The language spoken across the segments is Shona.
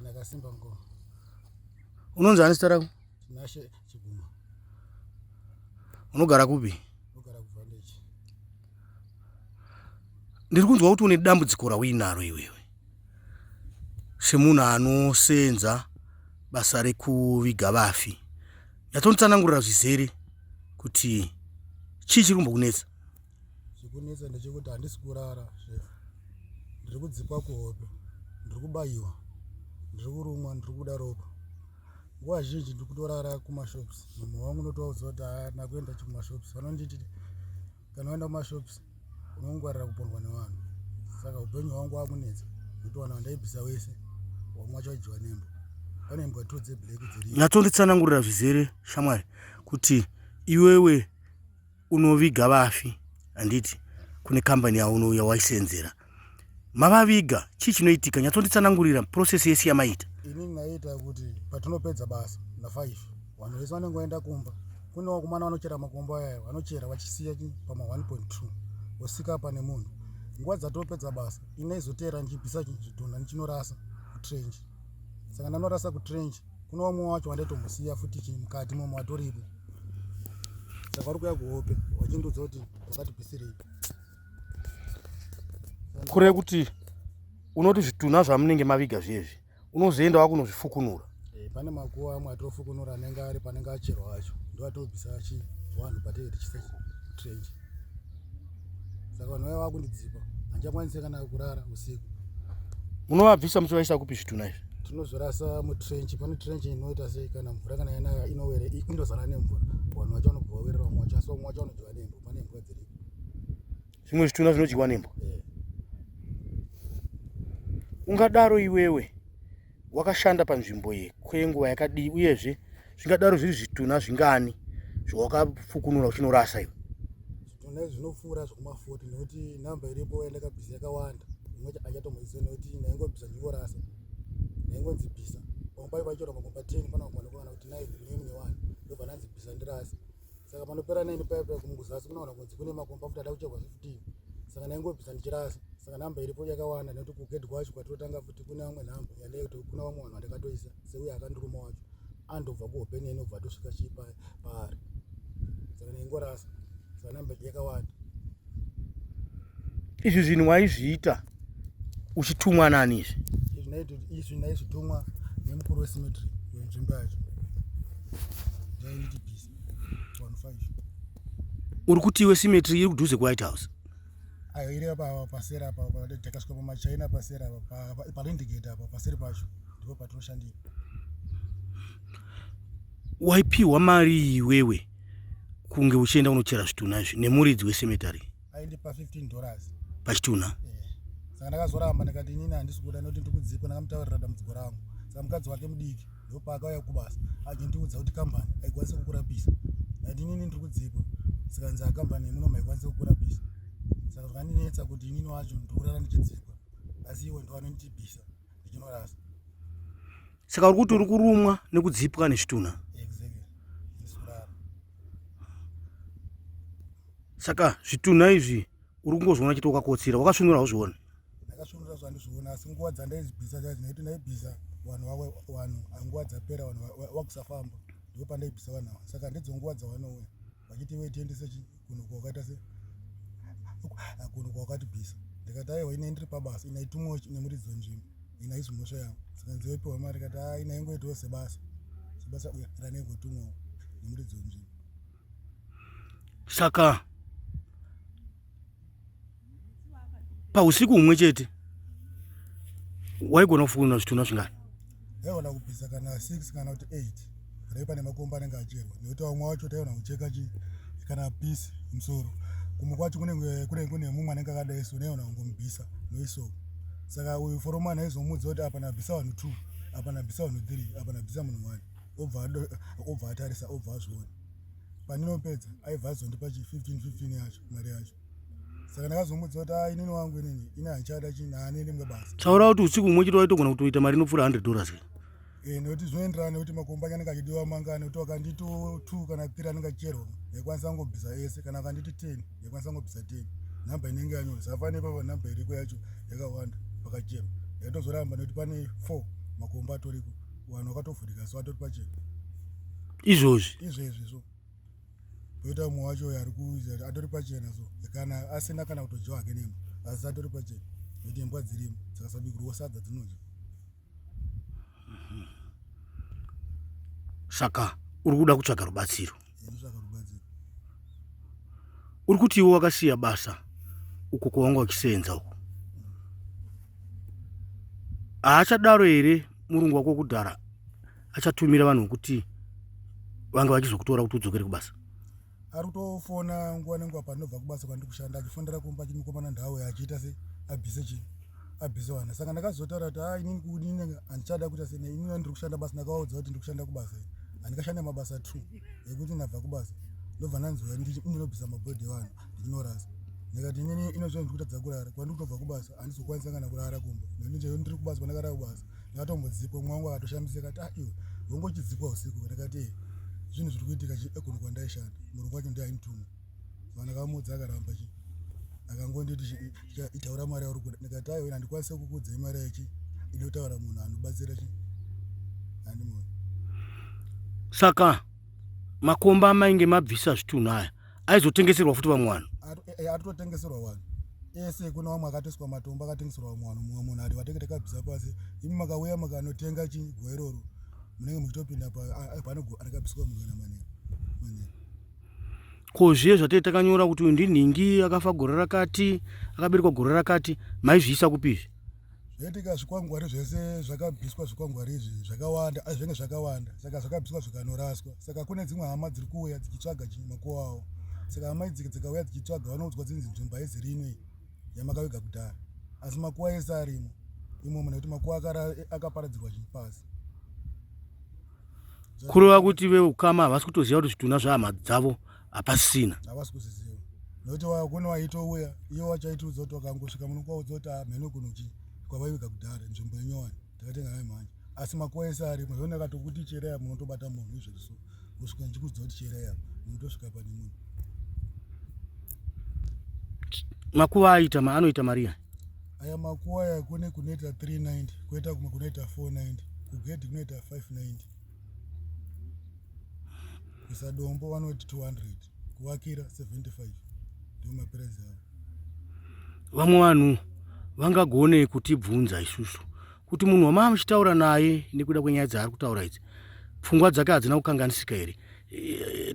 ndakasimba ngoma. Unonzi ani zita rako? Tinashe Chiguma. Unogara kupi? Unogara kuVillage. Ndiri kunzwa kuti une dambudziko rawinaro iwewe semunhu anosenza basa rekuviga vafi. Yatonitsanangurira zvizere kuti chii chiri kumbokunetsa? Chikunetsa ndechekuti handisi kurara chef. Ndiri kudzipwa kuhope, ndiri kubayiwa, ndiri kurumwa, ndiri kuda ropa. Nguva zhinji ndiri kutorara kumashops. Mama wangu unotoudza kuti haana kuenda kumashops. Vanonditi kana waenda kumashops unongwarira kupondwa nevanhu. Saka upenyu hwangu hwakunetsa. Ndotowana wandaibvisa wese wamwe wacho waidyiwa nembwa. Pane mbwa 2 dzeblack dziriyo. Nyatonditsanangurira zvizere shamwari kuti iwewe unoviga vafi, handiti kune kambani yawaisenzera. Mavaviga, chii chinoitika? Nyatonditsanangurira process yese yamaita. Inini naita kuti patinopedza basa na5 vanhu vese vanongoenda kumba. Kune vakomana vanochera makombo aya vanochera vachisiya pama 1.2 vosika pane munhu. Nguva dzatopedza basa inaizotera ndichibvisa chidhona ndichinorasa kutrench. Saka ndanorasa kutrench kuno vamwe wacho wandaitombosiya futi mukati momo watoripo. Saka vari kuuya kuhope vachindudza kuti wakatibvisirei. Kureva kuti unoti zvitunha zvamunenge maviga zviyezvi unozoenda wakunozvifukunura? Pane makuva amwe atofukunura anenge ari panenge acherwa acho ndoatobvisa vanhu patenge tichisa trench. Saka vanhu vaya vakundidzipa handingakwanisi kana kurara usiku. Munovabvisa muchivaisa kupi zvitunha izvi? Tinozorasa mutrench. Pane trench inoita sei kana mvura kana yanaya inowere indozara nemvura vanhu vacho vanobva vawerera vamwe wacho asi vamwe wacho vanodyiwa nembwa. Pane mbwa dziripo. Zvimwe zvitunha zvinodyiwa nembwa? Ungadaro iwewe wakashanda panzvimbo iyi kwenguva yakadii uyezve zvingadaro zviri zvitunha zvingani zvawakafukunura uchinorasa iwe? Zvitunha izvi zvinopfuura zvekuma40 nekuti namba iripo yandakabvisa yakawanda. Imwe achatombozisa nekuti ndaingobvisa ndingorasa ndaingonzibvisa pamwe pachora makomba 10 pana kuonekana kuti 9 nemi 1 ndobva ndanzibvisa ndirasa. Saka panopera 9 paipa kumuzasi kunoona kunzi kune makomba futi ada kucherwa 15. Saka ndaingobvisa ndichirasa. Saka namba iripo yakawanda nekuti kugedhi kwacho kwatotanga futi kune vamwe namba yandaiti kuna vamwe vanhu vandakatoisa seuye akandiruma wacho andobva kuhopeni inobva atosvika chii paari. Saka ndaingorasa. Saka namba yakawanda. Izvi zvinhu waizviita uchitumwa nani izvi? Izvi ndaizvitumwa nemukuru wesimetri wenzvimbo yacho. Ndaindibvisa 15. Uri kuti iwe simetri iri kudhuze kuWhite House? Ayo iri apa pasera apa takasvika pamachaina pasera apa parindgate apa paseri pacho ndipo patinoshandira. Waipiwa mari iwewe kunge uchienda unochera zvitunha izvi nemuridzi wesimetari? Aindipa $15 pachitunha. Saka ndakazoramba ndikati inini handisi kuda nekuti ndiri kudzipa. Ndakamutaurira dambudziko rangu. Saka mukadzi wake mudiki ndopaakauya kubasa achindiudza kuti kambani haikwanisi kukurapisa. Ndati inini ndiri kudzipa. Saka nzi akambani muno haikwanisi kukurapisa. Saka zvakandinetsa kuti inini wacho ndikurara ndichidzipa asi iwe ndo vanondibvisa ndichinorasa. Saka uri kuti uri kurumwa nekudzipwa nezvitunha? Exactly. Ndisurara. Saka zvitunha izvi uri kungozviona chiti wakakotsira, wakasvinura uzviona? Ndakasvinura zvandizviona asi nguva dzandaizibvisa dzazi naiti ndaibvisa vanhu nguva dzapera vanhu wakusafamba ndipo pandaibvisa vanhu ava. Saka ndidzo nguva dzavanouya vachiti iwe tiendese kunuko wakaita se kunuko wakatibvisa. Ndikati aiwa ine ndiri pabasa inaitumwa nemuridzi wenzvimbo inaizvi mhosva yangu. Saka nziwepiwa mari ikati inaingoitawo sebasa ranengotumwawo nemuridzi wenzvimbo. Saka pausiku humwe chete waigona kufukunura zvitunha zvingani? Aigona kubvisa kana 6 kana kuti 8 rai pane makomba anenge acherwa nekuti vamwe wacho taiona kucheka kana pisi musoro kumwe kwacho kune mumwe anenge akadai so naiona kungomubvisa noisoko. Saka uyu foromani aizomudza kuti apa nabvisa vanhu 2 apa nabvisa vanhu 3 apa nabvisa munhu 1 obva atarisa obva azviona. Paninopedza aibva azondipa 15 yacho mari yacho. Saka ndakazomudza kuti inini wangu inini ine hanchada chinani rimwe basa. Taura kuti usiku humwe chete waitogona kutoita mari inopfuura $100 here? Nekuti zvinoenderana nekuti makomba anenge achidiwa mangani. Kuti wakanditi 2 kana 3 anenge achicherwa yaikwanisa kungobvisa ese, kana wakanditi 10 yaikwanisa kungobvisa 10. Namba inenge yanyorwa. Saka pane papa namba iriko yacho yakawanda pakacherwa. Yaitozoramba nekuti pane 4 makomba atoriko vanhu vakatovhurika so atori pachena izvozvi so poita mumwe wacho ari kuiza atori pachena so kana asina kana kutodyiwa hake nemba asi atori pachena nokuti imbwa dzirimo dzikasabikirwa sadza dzinodya. Saka uri kuda kutsvaga rubatsiro. Ndinotsvaga rubatsiro. Uri kuti iwe wakasiya basa uko kwawanga uchisenza uko. Haachadaro here murungu wako kudhara achatumira vanhu kuti vanga vachizokutora kuti udzokere kubasa? Ari kutofona nguva nenguva panobva kubasa kwandiri kushanda achifondera kumba chimukomana ndawe achiita se abvise vana. Saka ndakazotaura kuti inini kudini handichada kuita sene inini ndiri kushanda basa ndakaudza kuti ndiri kushanda kubasa handikashanda mabasa 2 ekuti ndabva kubasa ndobva ndanzwa ndinobvisa mabhodhi evanhu ndichinorasa ndikati inini inozvo ndiri kutadza kurara kwandiri kutobva kubasa handizokwanisa kana kurara kumba ndoninje ndiri kubasa kwandakara kubasa ndakatombozikwa mumwe wangu akatoshambisa akati iwe vongochizikwa usiku ndakati zvinhu zviri kuitika kuno kwandaishanda murungu wacho ndi ainituma vandakamudza akaramba chi akangonditi itaura mari yauri kuda ndikati aiwe handikwanise kukudzai mari yachi inotaura munhu anobatsira chi handimoni. Saka makomba amainge mabvisa zvitunhu aya aizotengeserwa futi vamwe vanhu? Ari kutotengeserwa vanhu ese. Kuna vamwe akatoiswa matombo akatengeserwa vamwe vanhu. Mumwe munhu ati vatenge takabvisa pasi imi makauya makanotenga chigwa iroro munenge muchitopinda parakabviswa mungana manene. Ko zviye zvatei takanyora kuti uyu ndinhingi akafa gore rakati akaberekwa gore rakati maizviisa kupizvi? Zvaitika zvikwangwari zvese zvakabviswa zvikwangwari izvi zvakawanda azvinge zvakawanda saka zvakabviswa zvikanoraswa. Saka kune dzimwe hama dziri kuuya dzichitsvaga makuva avo. Saka hama idzi dzikauya dzichitsvaga vanoudzwa dzinzi nzvimbo haizi rinei yamakavega kudhara asi makuva ese arimo imomo nekuti makuva akaparadzirwa pasi. Kureva kuti veukama havasi kutoziva kuti zvitunha zvehama dzavo hapasisina? Havasi kuzviziva nokuti kune waitouya iwo wachaitiudza kuti wakangosvika muno kwaudza kuti mhene kunochi kwavaiviga kudhara nzvimbo yenyowani takatenga hai mhanje asi makuva ese arimo zvone akatokuti chereya munotobata munhu izvozvo kusvika ndichikudza kuti chereya munotosvika pane munhu. Makuva anoita mari aya makuva aya kune kunoita 390 koita kumwe kunoita 490 kugedhi kunoita 590 kusadombo vanoti 200 kuvakira 75 ndio mapuraizi avo. Vamwe vanhu vangagone kutibvunza isusu kuti munhu wamava muchitaura naye nekuda kwenyaya dzaari kutaura idzi pfungwa dzake hadzina kukanganisika here?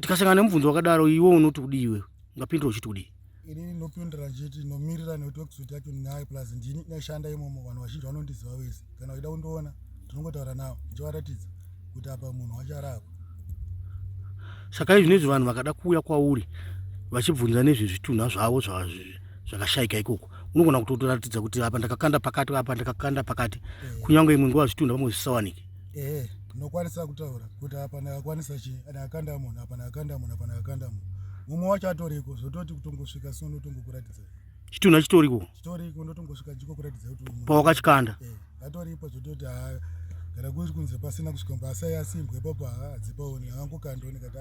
Tikasangana nemubvunzo wakadaro iwe unoti kudii? Iwe ungapindura uchiti kudii? Inini ndopindura ndichiti nomirira nekuti wekisoti yacho naye plus ndini ndashanda imomo vanhu vazhinji vanondiziva vese kana waida kundoona tinongotaura navo ndichivaratidza kuti apa munhu wacharapa. Saka izvinezvi vanhu vakada kuuya kwauri vachibvunza nezvezvitunha zvavo zvakashayika ikoko unogona kutoratidza kuti apa ndakakanda pakati apa ndakakanda pakati kunyange imwe nguva zvitunha vamwe zvisawanike? Ndinokwanisa kutaura kuti apa ndakakwanisa chi ndakakanda munhu apa ndakakanda munhu apa ndakakanda munhu mumwe wacho atoriko zvototi kutongosvika so ndotongokuratidza chitunha chitoriko ndotongosvika ndichikokuratidza kuti pawakachikanda atoripo zvototi kana kuti kunze pasina kusvika mbasa asimbwe ipapo hadzipaoni angangokandoni kati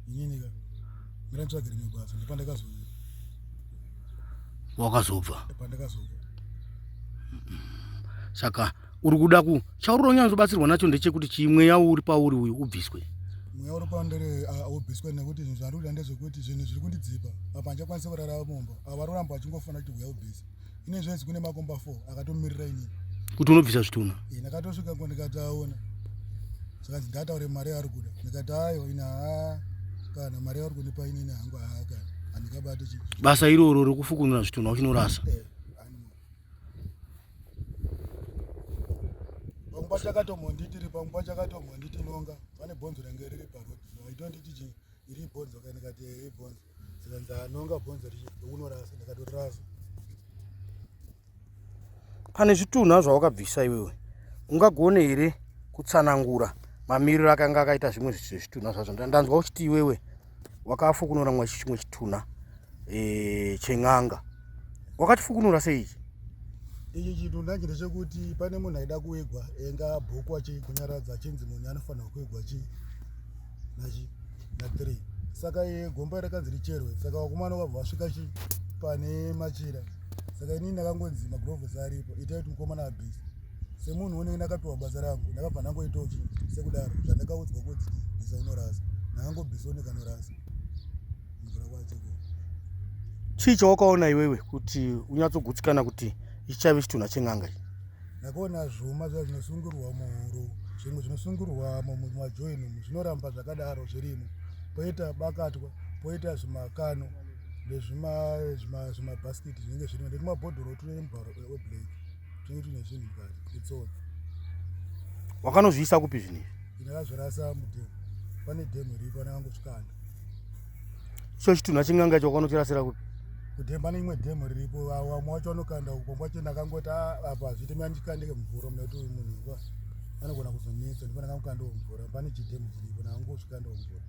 ininika mirantsvage rimwe basa ndipandakazouya wakazobva pandakazobva. Saka uri kuda chauri unyanyobatsirwa nacho ndechekuti chimwe yauri pauri uyu ubviswe? Mweya uri pandere ubviswe nekuti zvinhu zvandiri kuda ndezvekuti zvinhu zviri kundidzipa apa handikwanisa kurara mumba ava vari kuramba vachingofana kuti uya ubvise. Ine zvese kune makomba 4 akatomirira inini kuti unobvisa zvitunha. Ndakatosvika ngo ndikataona zvakanzi ndataure mari yaari kuda ndikati ayo ina kana mari yaari kundipa inini hangu kana handikabati chi basa iroro rekufukunura zvitunha uchinorasa. pangwa chakatombonditiri pangwa chakatombonditinonga pane bhonzo range riri parodi vaitonditi chi iri bhonzo kana ndikati iri bhonzo zikanzi anonga bhonzo unorasa ndikatorasa. Pane zvitunha zvawakabvisa iwewe ungagone here kutsanangura mamiriro akanga akaita zvimwe zvitunha zvacho? Ndanzwa uchiti iwewe wakafukunura mwa chimwe chitunha chen'anga. Wakachifukunura sei ichi? Ichi chitunha ndechekuti pane munhu aida kuwegwa enga bhuku achikunyaradza achinzi munhu anofanirwa kuwegwa chi na 3 saka iye gomba rakanzi richerwe saka vakomana vabva vasvika chi pane machira saka inini ndakangonzi magrovhosi aripo itai kuti mukomana abvise semunhu unenge ndakapiwa basa rangu ndakabva ndangoitawo chinhu sekudaro zvandakaudzwa kuti bhisa unorasa ndakangobhisa kanorasa mvura kwacho. Chii chawakaona iwewe kuti unyatsogutsikana kuti ichave chitunha chen'anga? Ndakaona zvuma zviya zvinosungirwa muhuro, zvimwe zvinosungirwa mumajoini zvinoramba zvakadaro zvirimo, poita bakatwa, poita zvimakano nezvimabhasikiti zvinenge zvirimo netumabhodhoro tune muvharo weblack, zvinenge tune zvinhu mukati itsona. Wakanozviisa kupi zvinhu izvi? Ndakazvirasa mudhemu, pane dhemu iripo ndakangosvikanda. Icho chitunha chen'anga icho wakanochirasira kupi? Kudhemu pane imwe dhemu riripo, wamwe wacho anokanda uko kwacho ndakangoti apa hazviite mandikandike mvura mnekuti uyu munhu anogona kuzonetsa ndipo ndakangokandawo mvura, pane chidhemu chiripo ndakangosvikandawo mvura.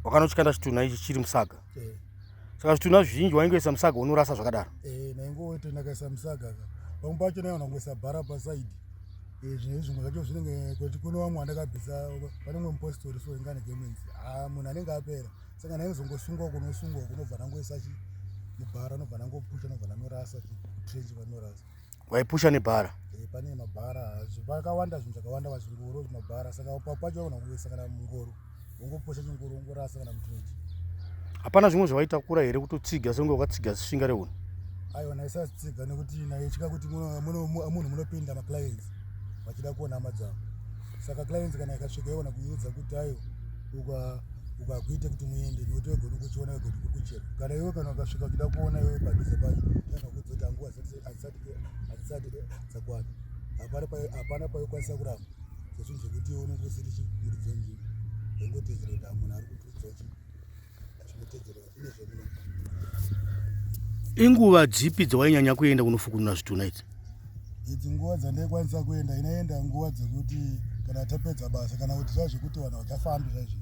Wakanochikanda chitunha ichi chiri musaga? Saka zvitunha zvizhinji waingoisa musaga unorasa zvakadaro? Ndaingoti ndakaisa musaga ka pamwe pacho ndaigona kungoisa bhara pasaidhi. Zvimwe zvacho zvinenge kuti kune vamwe vandakabvisa, pane mwe mupostori so ingane gemenzi munhu anenge apera, saka ndaizongosungwa kunosungwa kunobva ndangoisa mubhara, nobva ndangopusha, nobva ndanorasa trenchi vanorasa. Waipusha nebhara? Pane mabhara vakawanda, zvinhu zvakawanda vazvingoro zvimabhara, saka papacho vaigona kungoisa kana mungoro wongopusha chingoro wongorasa kana mutrenchi. Hapana zvimwe zvavaita kura here kutotsiga senge wakatsiga svinga reuni? Aiwa, ndaisatsiga nekuti ndaitya kuti munhu munopinda maclients vachida kuona hama dzavo, saka clients kana ikasvika iona kuedza kuti ayo ukakuite kuti muende nekuti wegona kuchiona wegoti kukuchera, kana iwe kana ukasvika uchida kuona iwe padhuze pacho ndakakudza kuti nguva hatisati dzakwana, hapana paikwanisa kuramba zvezvinhu zvekuti unenge usiri chimuridzi wenzvimbo wengotedzera kuti munhu ari kutudza zvinotedzerwa ine zvemuno. Inguva dzipi dzawainyanya kuenda kunofukunura zvitunha idzi? Idzi nguva dzandaikwanisa kuenda, inaenda nguva dzekuti kana tapedza basa, kana kuti zvazvekuti vanhu vachafambi zvaizvi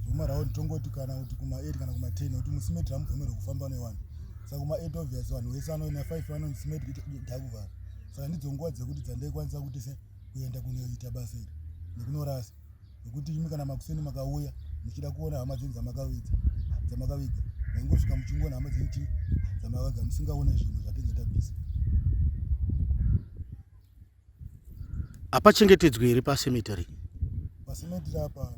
zvomaraundi tongoti kana kuti kuma8 kana kuma10 kuti musimeti ramubvumirwe kufamba nevanhu, saka kuma8 obvious vanhu vese anoina 5 vanonsimeti ndakuvhara, saka ndidzo nguva dzekuti dzandaikwanisa kuti kuenda kunoita basa iri nekunorasa, nekuti imi kana makuseni makauya muchida kuona hama dzenyu dzamakaviga maingosvika muchingoona hama dzenyu dzamakaviga musingaone zvinhu zvatinge tabvisa. Hapachengetedzwe here pasemetari? Pasemetari apa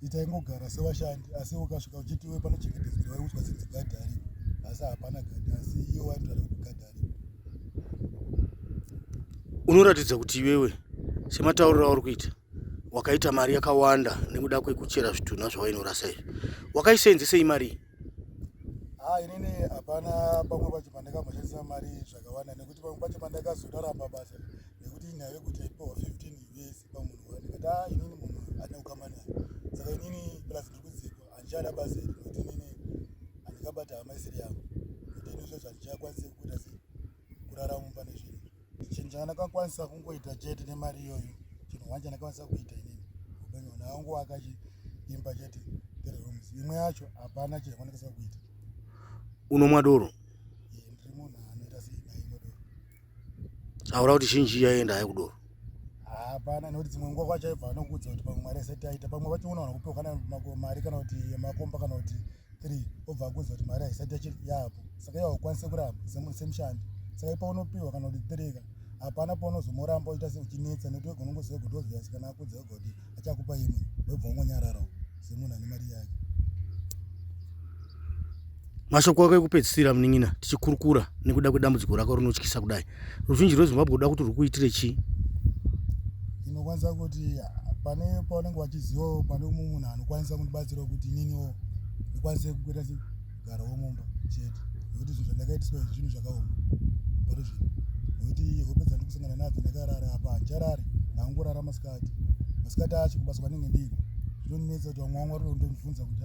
itaingogara sevashandi, asi ukasvika uchiti iwe panochengetedzwa waiudzwa zinzi gadhi aripo, asi hapana gadhi, asi iwe waitoda kuti gadhi aripo. Unoratidza kuti iwewe sematauriro auri kuita wakaita mari yakawanda nekuda kwekuchera zvitunha zvawainorasa izvi, wakaisenzesei mari? Inini hapana pamwe pacho pandakamboshandisa mari zvakawanda, nekuti pamwe pacho pandakazoraramba basa nekuti nyaya yekuti aipiwa 15 US pamunhu ndikati inini munhu ane ukama naye, saka inini plus ndiri kuziva handichada basa iri nekuti inini handingabata hama isiri yangu, kuti ini izvozvo handichakwanisi kuita kurarama pane zvinhu. Chinhu chandakakwanisa kungoita chete nemari iyoyo, chinhu wanje ndakwanisa kuita inini upenyu hwangu akachiimba chete 3 rooms, imwe yacho hapana chirwandakwanisa kuita. Unomwa doro? Ndiri munhu anoita seinaimwe doro. Aura kuti zhinji yaenda hayi kudoro? Hapana, nekuti dzimwe nguva kwacho aibva anokuudza kuti pamwe mari isati yaita, pamwe pacho unowana kupiwa kana mari kana kuti yemakomba kana kuti 3 obva akuudza kuti mari haisati yapo, saka iwe haukwanisi kuramba semushandi, saka ipa unopiwa kana kuti 3 ka hapana paunozomoramba uita seuchinetsa, nekuti wegona kungoziva kuti obvious kana akudza wegoti achakupa imwe webva ungonyararawo semunhu ane mari yake. Mashoko ako ekupedzisira munin'ina tichikurukura nekuda kwedambudziko rako rinotyisa kudai, ruzhinji rweZimbabwe ruda kuti rwukuitire chii? Inokwanisa kuti pane paunenge wachizivawo pane umwe munhu anokwanisa kundibatsirawo kuti ininiwo ndikwanise kuita segarawo mumba chete, nekuti zvinhu zvandakaitiswa izvi zvinhu zvakaoma pari zvino, nekuti hope dzandikusangana nadzo ndakarara apa handicharari, ndangorara masikati acho kubasa kwanenge ndiri zvinonetsa kuti vamwe vamwe rinondonibvunza kuti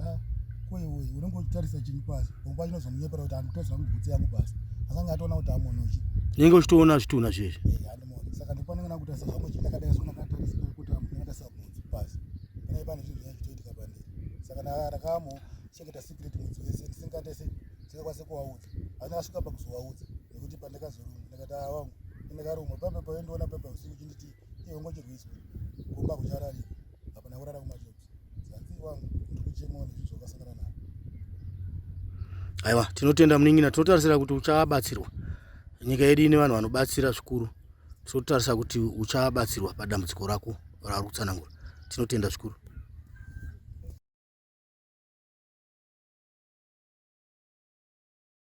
koiwe unenge uchitarisa chinyi pasi, pamwe pacho inozomunyepera kuti handikutozva mubvutsi yangu pasi, akanga atoona kuti amunhuchi inenge uchitoona zvitunha zvizvi. handimoni, saka ndipanenge nakutarisa zvamwe chindakadai sonakatarisira kuti ndingatarisa bvunzi pasi, panai pane zvinhu zvinoitika pandiri, saka ndakamochengeta secret mwedzi wese ndisingakwanisi kuvaudza, asi ndakasvika pakuzovaudza nekuti pandakazorumwa ndakati wangu ndakarumwa pepe paendiona pepe usiku chinditi iwe ngochirwiswa kumba kuchararika apa ndakurara kumachopsi, saka wangu ndiri kuchemawo nezvinhu zvakasangana nazvo. Aiwa, tinotenda munin'ina, tinotarisira kuti uchabatsirwa. Nyika yedu ine vanhu vanobatsira zvikuru, tinotarisa kuti uchabatsirwa padambudziko rako raari kutsanangura. Tinotenda zvikuru.